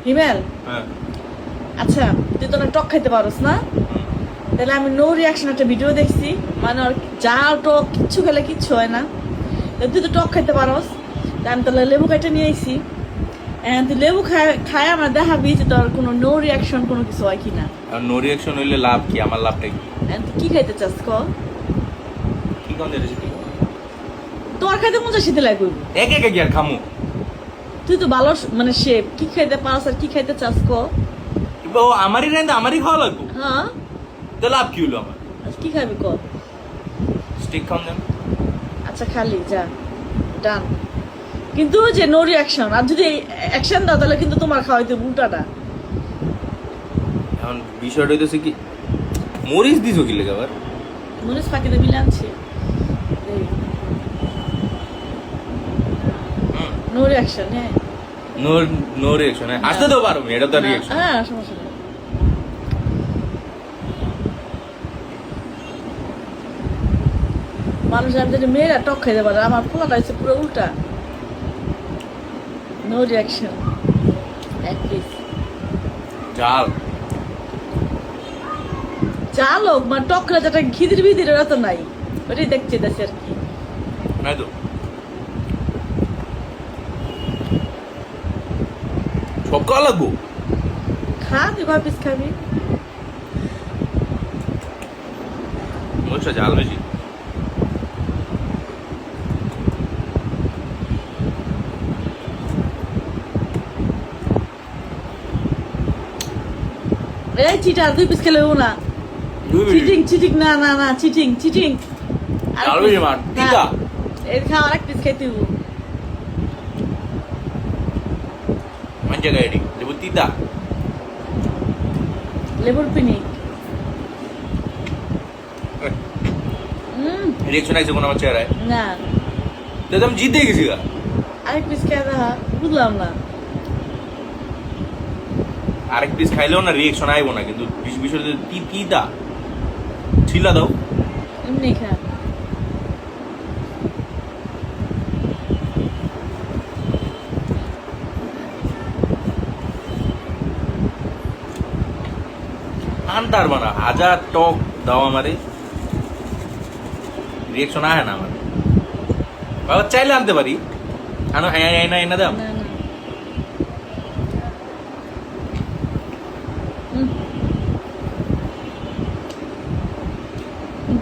হিমেল হ্যাঁ আচ্ছা তুই তো না টক খাইতে পারোস না তাহলে আমি নো রিয়াকশন একটা ভিডিও দেখছি মানে ওর যা টক কিচ্ছু খেলে কিচ্ছু হয় না তুই তো টক খাইতে পারোস আমি তাহলে লেবু কাইটা নিয়ে আইসি তুই লেবু খায় আমার দেখাবি যে তোর কোনো নো রিয়াকশন কোনো কিছু হয় কিনা আর নো রিয়াকশন হইলে লাভ কি আমার লাভটা কি তুই কি খাইতে চাস ক কি কোন দিয়েছিস তোর খাইতে মজা শীতে লাগবে এক এক কি আর খামু তুই তো ভালো মানে শেপ কি খাইতে পারস আর কি খাইতে চাস ক ও আমারই রাইন্দা আমারই খাওয়া লাগবো হ্যাঁ তো লাভ কি হলো আমার কি খাবি ক স্টিক খাওয়ান দেন আচ্ছা খালি যা ডান কিন্তু যে নো রিয়াকশন আর যদি অ্যাকশন দাও তাহলে কিন্তু তোমার খাওয়াইতে উল্টাটা এখন বিষয়টা হইতেছে কি মরিচ দিছো কি লেগে আবার মরিচ ফাঁকিতে মিলে আনছি নো রিয়াকশন হ্যাঁ নো নো রিয়াকশন আসতে তো পারো এটা তো রিয়াকশন হ্যাঁ সমস্যা নেই মানুষ আমি যদি মেয়েরা টক খাইতে পারে আমার পোলাটা হচ্ছে পুরো উল্টা নো রিয়াকশন এক পিস জাল চাল হোক মানে টক খেলে যেটা খিদির বিদির ওরা তো নাই ওটাই দেখতে দেশে আর কি নাই তো সব খাওয়া লাগবো খা তুই কয় পিস খাবি মরিচটা জাল বেশি এই চিটার 2 পিস খেলেও না চিটিং চিটিং না না না চিটিং চিটিং জাল বেশি মার টিকা এর খাওয়া আরেক পিস খাইতে হইব মানে গাড়ি দেবো তিতা লেবুর পিনিক রিয়াকশন আইছে কোন আমার চেহারায় না তো আমি জিতে গেছি গা আরেক পিস খেয়ে দেখা বুঝলাম না আরেক পিস খাইলেও না রিয়াকশন আইবো না কিন্তু বিষয় তিতা ছিলা দাও এমনি খা আনতার বানা হাজার টক দাও আমারে রিয়াকশন আহে না আমার বাবা চাইলে আনতে পারি আনো এনা দাও না না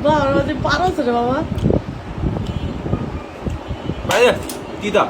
বাবা তুই পারো রে বাবা ভাই তিতা